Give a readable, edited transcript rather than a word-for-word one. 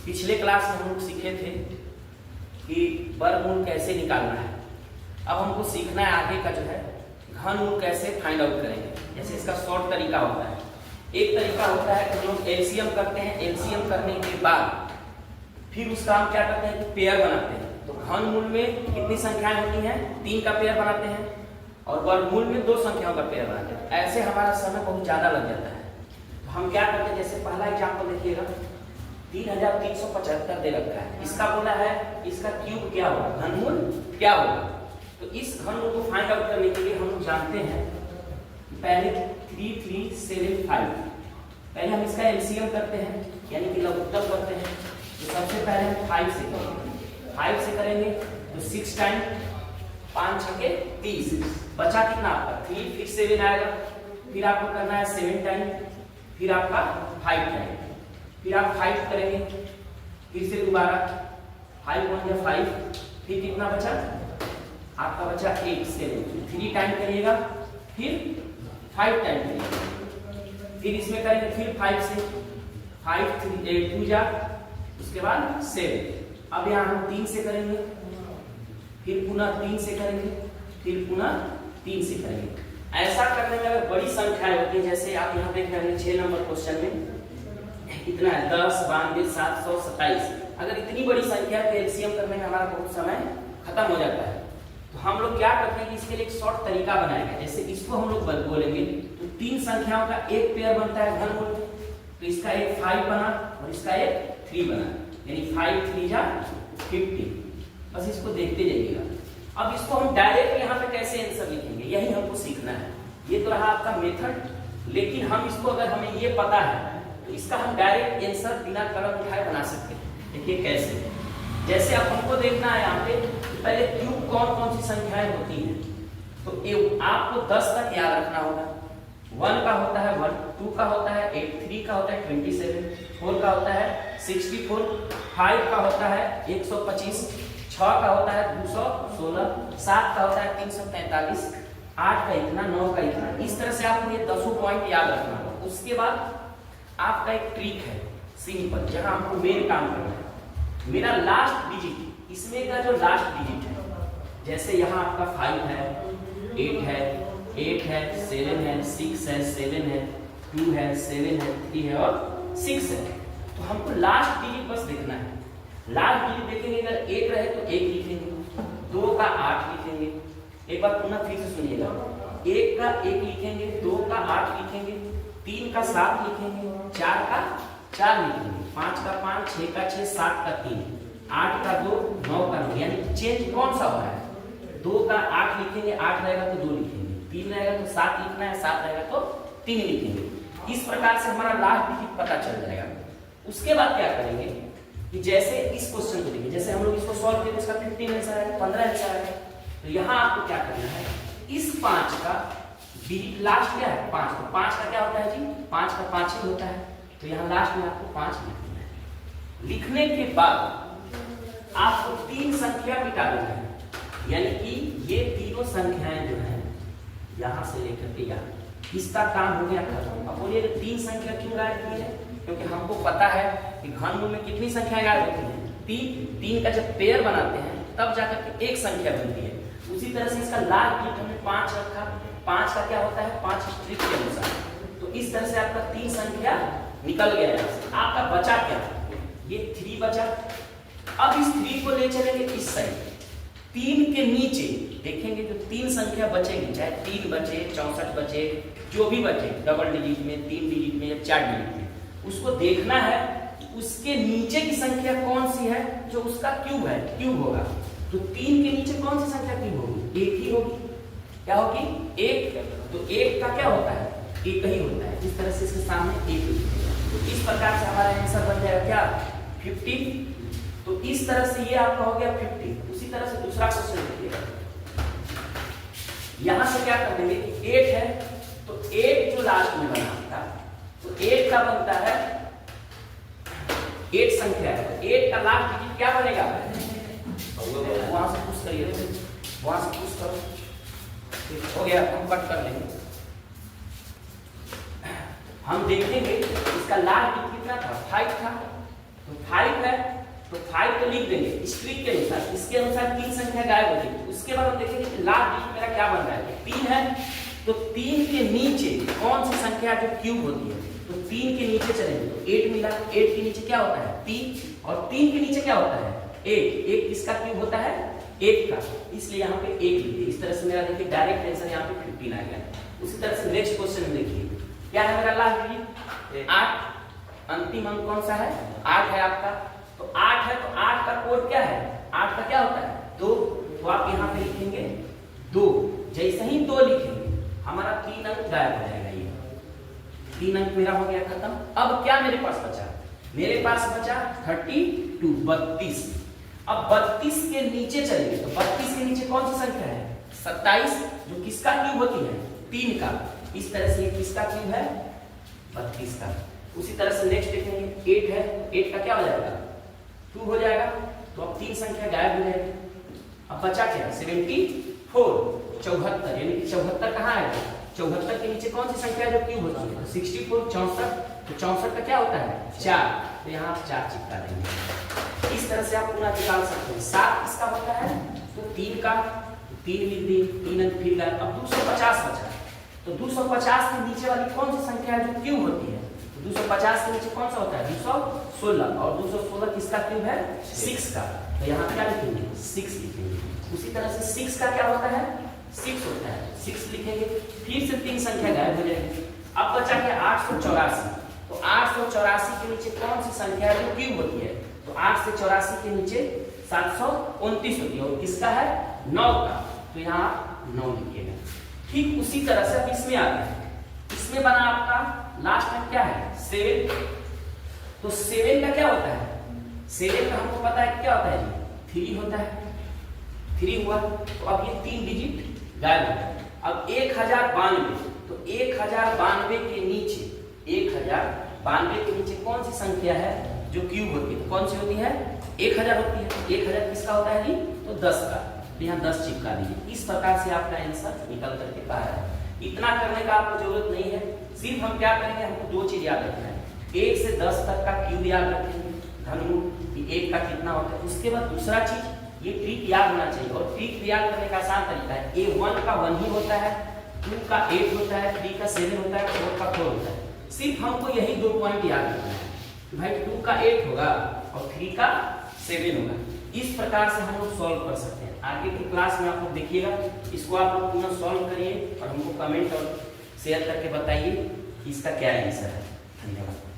पिछले क्लास में हम लोग सीखे थे कि वर्गमूल कैसे निकालना है। अब हमको सीखना है आगे का जो है घनमूल कैसे फाइंड आउट करेंगे। जैसे इसका शॉर्ट तरीका होता है, एक तरीका होता है कि हम लोग एलसीएम करते हैं। एलसीएम करने के बाद फिर उसका हम क्या करते हैं कि पेयर बनाते हैं। तो घनमूल में कितनी संख्याएं होती हैं? 3 का पेयर बनाते हैं और वर्गमूल में 2 संख्याओं का पेयर बनाते हैं। ऐसे हमारा समय बहुत ज्यादा लग जाता है। तो हम क्या करते हैं, जैसे पहला एग्जाम्पल देखिएगा, 3375 दे रखा है। इसका बोला है इसका क्यूब क्या होगा, घनमूल क्या होगा। तो इस घनमूल को फाइंड आउट करने के लिए हम लोग जानते हैं कि पहले 3375, पहले हम इसका एलसीएम करते हैं यानी कि लघुत्तम करते हैं। तो सबसे पहले हम 5 से करेंगे। 5 से करेंगे तो 6 टाइम 5 छके 30, बचा कितना आपका 3, फिर 7 आएगा, फिर आपको करना है 7 टाइम, फिर आपका 5 टाइम, फिर आप 5 करेंगे, फिर से दोबारा 5 1 या 5, फिर कितना बचा आपका बचा 8 7, 3 टाइम करिएगा, फिर 5 टाइम करिएगा, फिर इसमें करेंगे फिर 5 से 5 3 8 2 जा, उसके बाद 7। अब यहाँ हम 3 से करेंगे, फिर पुनः 3 से करेंगे, फिर पुनः 3 से करेंगे। ऐसा करने में अगर बड़ी संख्याएं होती है, जैसे आप यहाँ देख रहे हैं 6 नंबर क्वेश्चन में कितना है 10 92 727, अगर इतनी बड़ी संख्या के एलसीएम करने में हमारा बहुत समय खत्म हो जाता है। तो हम लोग क्या करते हैं कि इसके लिए एक शॉर्ट तरीका बनाएंगे। जैसे इसको हम लोग बोलेंगे तो 3 संख्याओं का एक पेयर बनता है घनमूल। तो इसका एक 5 बना और इसका एक 3 बना, यानी 5 3 जा 50। बस इसको देखते जाइएगा। अब इसको हम डायरेक्ट यहाँ पे कैसे आंसर लिखेंगे, यही हमको सीखना है। ये तो रहा आपका मेथड, लेकिन हम इसको अगर हमें ये पता है तो इसका हम डायरेक्ट आंसर बिना कलम उठाए बना सकते हैं। देखिए कैसे, जैसे अब हमको देखना है यहाँ पे पहले क्यूब कौन कौन सी संख्याएं होती हैं। तो आपको 10 तक याद रखना होगा। 1 का होता है 1, 2 का होता है 8, 3 का होता है 27, 4 का होता है 64, 5 का होता है 125, 6 का होता है 216, 7 का होता है 343, 8 का इतना, 9 का इतना। इस तरह से आपको ये 10 पॉइंट याद रखना होगा। उसके बाद आपका एक ट्रिक है सिंपल, जहां हमको मेन काम करना है। मेरा लास्ट डिजिट, इसमें का जो लास्ट डिजिट है, जैसे यहाँ आपका 5 है, 8 है, 8 है, 7 है, 6 है, 7 है, 2 है, 7 है, 3 है और 6 है। तो हमको लास्ट डिजिट बस देखना है। लास्ट डिजिट देखेंगे, अगर 1 रहे तो 1 लिखेंगे, 2 का 8 लिखेंगे। एक बार पुनः फिर से सुनिएगा, 1 का 1 लिखेंगे, 2 का 8 लिखेंगे, 3 का 7 लिखेंगे, 4 का 4 लिखेंगे, 5 का 5, 6 का 6, 7 का 3, 8 का 2, 9 का 9। यानी चेंज कौन सा हो रहा है? 2 का 8 लिखेंगे, 8 रहेगा तो 2 लिखेंगे, 3 रहेगा तो 7 लिखना है, 7 रहेगा तो 3 लिखेंगे। इस प्रकार से हमारा लास्ट डिजिट पता चल जाएगा। उसके बाद क्या करेंगे कि जैसे इस क्वेश्चन को देखिए, जैसे हम लोग इसको सॉल्व करेंगे, इसका 15 आंसर है, 15 आंसर है। तो यहाँ आपको क्या करना है, इस 5 का डिजिट लास्ट क्या है 5, तो 5 का क्या होता है जी, 5 का 5 ही होता है। तो यहाँ लास्ट में आपको 5 लिखना है। लिखने के बाद आपको 3 संख्या मिटा देना है, यानी कि ये तीनों संख्याएं जो है यहाँ से लेकर के यहाँ, इसका काम हो गया खत्म। अब बोलिए 3 संख्या क्यों गायब की है? क्योंकि हमको पता है कि घनमूल में कितनी संख्याएं गायब होती हैं, 3 का जब पेयर बनाते हैं तब जाकर के एक संख्या बनती है। उसी तरह से इसका लास्ट डिजिट हमने 5 रखा, 5 का क्या होता है 5 स्ट्रिक के अनुसार। तो इस तरह से आपका 3 संख्या निकल गया है। आपका बचा क्या, ये 3 बचा। अब इस 3 को ले चलेंगे इस साइड, 3 के नीचे देखेंगे जो 3 संख्या बचेगी, चाहे 3 बचे 64 बचे, जो भी बचे डबल डिजिट में, 3 डिजिट में या 4 डिजिट में, उसको देखना है उसके नीचे की संख्या कौन सी है जो उसका क्यूब है, क्यूब होगा। तो 3 के नीचे कौन सी संख्या क्यूब होगी, 1 ही होगी। क्या होगी 1। तो 1 का क्या होता है 1 ही होता है। इस तरह से इसके सामने 1 लिखेंगे। तो इस प्रकार से हमारा आंसर बन जाएगा क्या 50। तो इस तरह से ये आपका हो गया 50। उसी तरह से दूसरा क्वेश्चन देखिएगा, यहां से क्या कर देंगे 8 है, तो 8 जो लास्ट में बना था, तो 8 का बनता है 8 संख्या है, तो 8 का लास्ट डिजिट क्या बनेगा, वहां से पुश करिए, वहां से पुश करो, हो गया। हम कट कर लेंगे, हम देखेंगे इसका लास्ट डिजिट कितना था 5 था, तो 5 है 5 तो लिख देंगे इस ट्रिक के अनुसार, इसके अनुसार 3 संख्या गायब हो जाएगी। उसके बाद हम देखेंगे कि लास्ट डिजिट मेरा क्या बन रहा है, 3 है तो 3 के नीचे कौन सी संख्या जो क्यूब होती है, तो 3 के नीचे चलेंगे तो 8 मिला, 8 के नीचे क्या होता है 3, और 3 के नीचे क्या होता है 1, 1 किसका क्यूब होता है 1 का, इसलिए यहाँ पे 1 लिख दिए। इस तरह से मेरा देखिए डायरेक्ट आंसर यहाँ पे 15 आ गया। उसी तरह से नेक्स्ट क्वेश्चन में देखिए क्या है मेरा लास्ट डिजिट 8, अंतिम अंक कौन सा है 8 है आपका, तो 8 है तो 8 का कोड क्या है, 8 का क्या होता है 2, तो आप यहाँ पे लिखेंगे 2, जैसे ही 2 लिखेंगे हमारा 3 अंक गायब हो जाएगा, ये 3 अंक मेरा हो गया खत्म। अब क्या मेरे पास बचा, मेरे पास बचा 32। अब 32 के नीचे चलेंगे तो 32 के नीचे कौन सी संख्या है 27, जो किसका क्यूब होती है 3 का, इस तरह से ये किसका क्यूब है 32 का। उसी तरह से नेक्स्ट देखेंगे 8 है, 8 का क्या हो जाएगा 2 हो जाएगा, तो अब 3 संख्या गायब हो जाएगी। अब बचा क्या 74, 74 यानी कि 74 कहाँ आएगा, 74 के नीचे कौन सी संख्या जो क्यूब होती है 64, 64, तो 64 का क्या होता है 4, तो यहाँ आप 4 चिपका देंगे। इस तरह से आप पूरा निकाल सकते हैं। 7 किसका होता है तो 3 का, 3 लिख दिए, 3 अंक फिर गए। अब 250 बचा, तो 250 के नीचे वाली कौन सी संख्या जो क्यूब होती है, तो 250 के नीचे कौन सा होता है 216, और 216 किसका क्यूब है 6 का, तो यहाँ क्या लिखेंगे 6 लिखेंगे। उसी तरह से 6 का क्या होता है 6 होता है, 6 लिखेंगे, फिर से 3 संख्या गायब हो जाएगी। अब बचा क्या 884, तो 884 के नीचे कौन सी संख्या है जो क्यूब होती है, तो 8 से 84 के नीचे 729 होती है, और किसका है 9 का, तो यहाँ 9 लिखिएगा। ठीक उसी तरह से अब इसमें आते हैं, इसमें बना आपका लास्ट में क्या है 7, तो 7 का क्या होता है 7 का हमको पता है क्या होता है जी 3 होता है, 3 हुआ, तो अब ये 3 डिजिट गायब हो गया। अब 1092, तो 1092 के नीचे 1092 के नीचे कौन सी संख्या है जो क्यूब होती है, तो कौन सी होती है 1000 होती है। 1000 किसका होता है जी तो 10 का, तो यहाँ 10 चिपका दीजिए। इस प्रकार से आपका आंसर निकल करके बाहर है। इतना करने का आपको जरूरत नहीं है, सिर्फ हम क्या करेंगे हमको 2 चीज याद रखना है, 1 से 10 तक का क्यूब याद रखेंगे घनमूल कि 1 का कितना होता है। उसके बाद दूसरा चीज ये ट्रिक याद होना चाहिए, और ट्रिक याद करने का आसान तरीका है, A1 का 1 ही होता है, 2 का 8 होता है, 3 का 7 होता है, 4 का 4 होता है। सिर्फ हमको यही 2 पॉइंट याद रखना है कि भाई 2 का 8 होगा और 3 का 7 होगा। इस प्रकार से हम लोग सॉल्व कर सकते हैं। आगे की क्लास में आप लोग देखिएगा, इसको आप लोग पुनः सॉल्व करिए और हमको कमेंट और शेयर करके बताइए कि इसका क्या आंसर है। धन्यवाद।